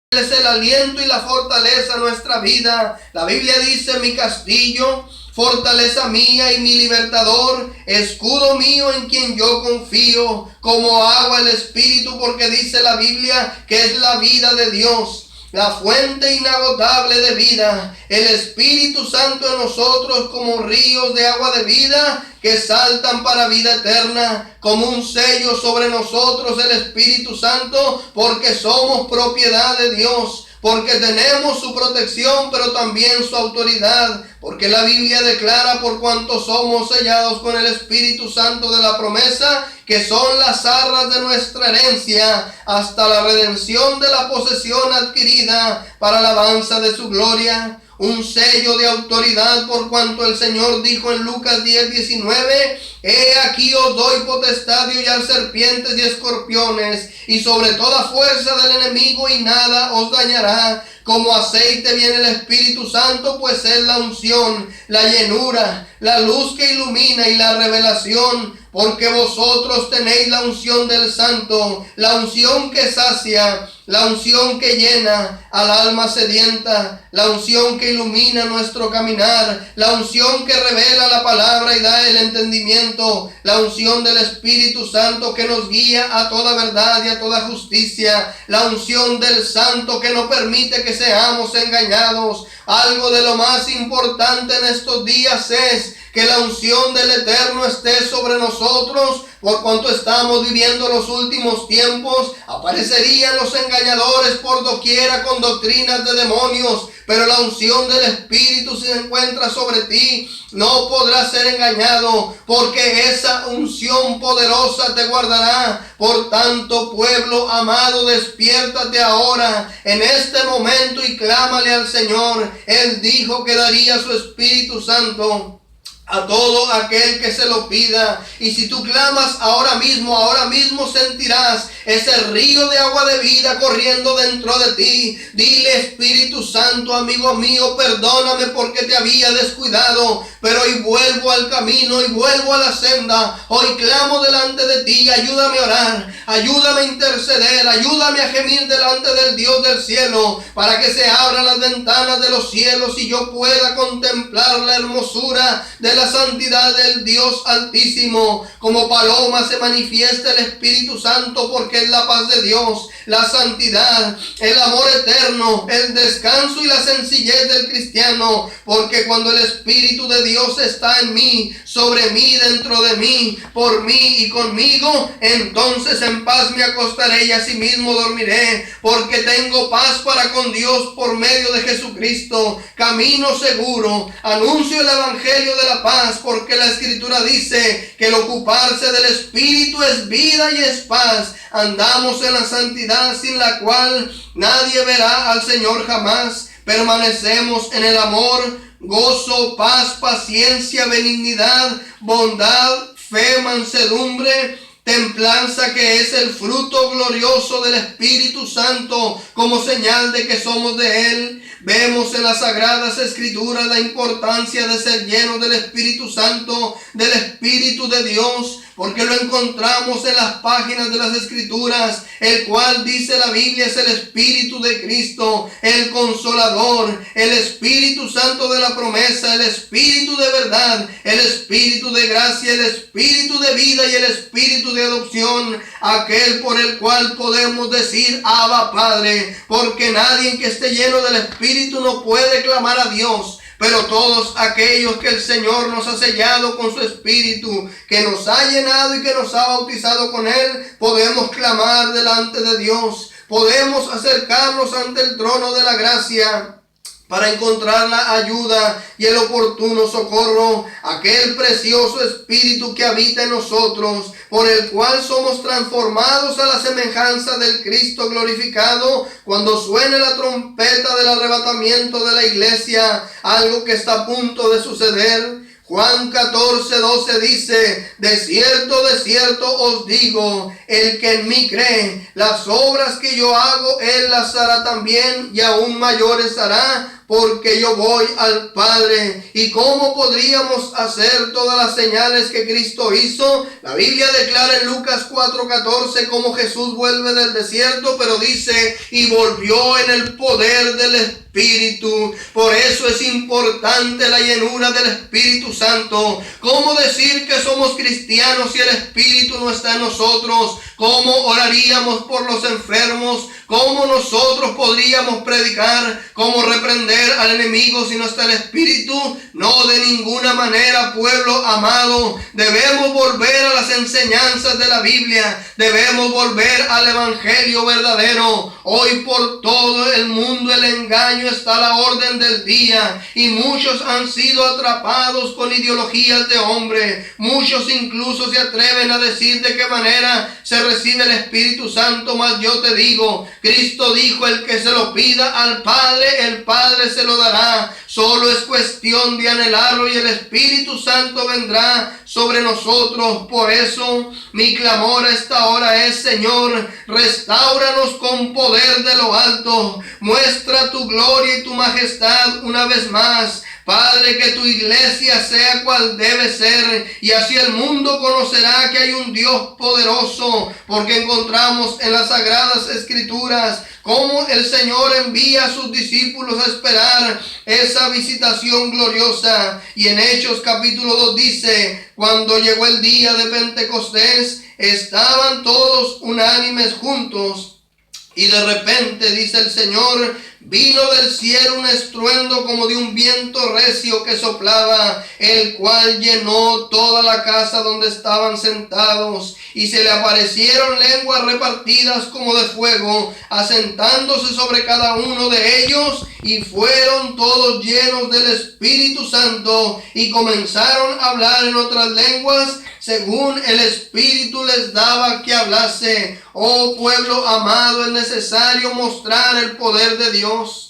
es el aliento y la fortaleza a nuestra vida. La Biblia dice: mi castillo, fortaleza mía y mi libertador, escudo mío en quien yo confío. Como agua el Espíritu, porque dice la Biblia que es la vida de Dios, la fuente inagotable de vida. El Espíritu Santo en nosotros como ríos de agua de vida que saltan para vida eterna, como un sello sobre nosotros el Espíritu Santo, porque somos propiedad de Dios, porque tenemos su protección, pero también su autoridad, porque la Biblia declara: por cuanto somos sellados con el Espíritu Santo de la promesa, que son las arras de nuestra herencia, hasta la redención de la posesión adquirida para la alabanza de su gloria. Un sello de autoridad, por cuanto el Señor dijo en Lucas 10:19: he aquí os doy potestad de hollar serpientes y escorpiones, y sobre toda fuerza del enemigo, y nada os dañará. Como aceite viene el Espíritu Santo, pues es la unción, la llenura, la luz que ilumina y la revelación. Porque vosotros tenéis la unción del Santo, la unción que sacia, la unción que llena al alma sedienta, la unción que ilumina nuestro caminar, la unción que revela la palabra y da el entendimiento, la unción del Espíritu Santo que nos guía a toda verdad y a toda justicia, la unción del Santo que no permite que seamos engañados. Algo de lo más importante en estos días es que la unción del Eterno esté sobre nosotros, por cuanto estamos viviendo los últimos tiempos. Aparecerían los engañadores por doquiera con doctrinas de demonios, pero la unción del Espíritu, si se encuentra sobre ti, no podrás ser engañado, porque esa unción poderosa te guardará. Por tanto, pueblo amado, despiértate ahora, en este momento, y clámale al Señor. Él dijo que daría su Espíritu Santo a todo aquel que se lo pida. Y si tú clamas ahora mismo sentirás ese río de agua de vida corriendo dentro de ti. Dile: Espíritu Santo, amigo mío, perdóname porque te había descuidado, pero hoy vuelvo al camino y vuelvo a la senda. Hoy clamo delante de ti, ayúdame a orar, ayúdame a interceder, ayúdame a gemir delante del Dios del cielo, para que se abran las ventanas de los cielos y yo pueda contemplar la hermosura de la santidad del Dios Altísimo. Como paloma se manifiesta el Espíritu Santo, porque es la paz de Dios, la santidad, el amor eterno, el descanso y la sencillez del cristiano. Porque cuando el Espíritu de Dios está en mí, sobre mí, dentro de mí, por mí y conmigo, entonces en paz me acostaré y asimismo dormiré, porque tengo paz para con Dios por medio de Jesucristo. Camino seguro, anuncio el evangelio de la paz, porque la Escritura dice que el ocuparse del Espíritu es vida y es paz. Andamos en la santidad, sin la cual nadie verá al Señor jamás. Permanecemos en el amor, gozo, paz, paciencia, benignidad, bondad, fe, mansedumbre, templanza, que es el fruto glorioso del Espíritu Santo, como señal de que somos de Él. Vemos en las Sagradas Escrituras la importancia de ser llenos del Espíritu Santo, del Espíritu de Dios, porque lo encontramos en las páginas de las Escrituras, el cual, dice la Biblia, es el Espíritu de Cristo, el Consolador, el Espíritu Santo de la promesa, el Espíritu de verdad, el Espíritu de gracia, el Espíritu de vida y el Espíritu de adopción, aquel por el cual podemos decir: Abba, Padre, porque nadie que esté lleno del Espíritu no puede clamar a Dios. Pero todos aquellos que el Señor nos ha sellado con su Espíritu, que nos ha llenado y que nos ha bautizado con Él, podemos clamar delante de Dios. Podemos acercarnos ante el trono de la gracia para encontrar la ayuda y el oportuno socorro. Aquel precioso Espíritu que habita en nosotros, por el cual somos transformados a la semejanza del Cristo glorificado, cuando suene la trompeta del arrebatamiento de la iglesia, algo que está a punto de suceder. Juan 14:12 dice: de cierto os digo, el que en mí cree, las obras que yo hago, él las hará también, y aún mayores hará, porque yo voy al Padre. ¿Y cómo podríamos hacer todas las señales que Cristo hizo? La Biblia declara en Lucas 4:14 cómo Jesús vuelve del desierto, pero dice, y volvió en el poder del Espíritu. Por eso es importante la llenura del Espíritu Santo. ¿Cómo decir que somos cristianos si el Espíritu no está en nosotros? ¿Cómo oraríamos por los enfermos? ¿Cómo nosotros podríamos predicar? ¿Cómo reprender al enemigo si no está el Espíritu? No, de ninguna manera, pueblo amado. Debemos volver a las enseñanzas de la Biblia. Debemos volver al Evangelio verdadero. Hoy por todo el mundo el engaño está a la orden del día, y muchos han sido atrapados con ideologías de hombre. Muchos incluso se atreven a decir de qué manera se recibe el Espíritu Santo, mas yo te digo, Cristo dijo, el que se lo pida al Padre, el Padre se lo dará. Solo es cuestión de anhelarlo y el Espíritu Santo vendrá sobre nosotros. Por eso mi clamor a esta hora es, Señor, restáuranos con poder de lo alto. Muestra tu gloria y tu majestad una vez más. Padre, que tu iglesia sea cual debe ser, y así el mundo conocerá que hay un Dios poderoso, porque encontramos en las Sagradas Escrituras cómo el Señor envía a sus discípulos a esperar esa visitación gloriosa. Y en Hechos capítulo 2 dice, cuando llegó el día de Pentecostés, estaban todos unánimes juntos, y de repente, dice el Señor, vino del cielo un estruendo como de un viento recio que soplaba, el cual llenó toda la casa donde estaban sentados, y se le aparecieron lenguas repartidas como de fuego, asentándose sobre cada uno de ellos, y fueron todos llenos del Espíritu Santo, y comenzaron a hablar en otras lenguas, según el Espíritu les daba que hablase. Oh pueblo amado, es necesario mostrar el poder de Dios.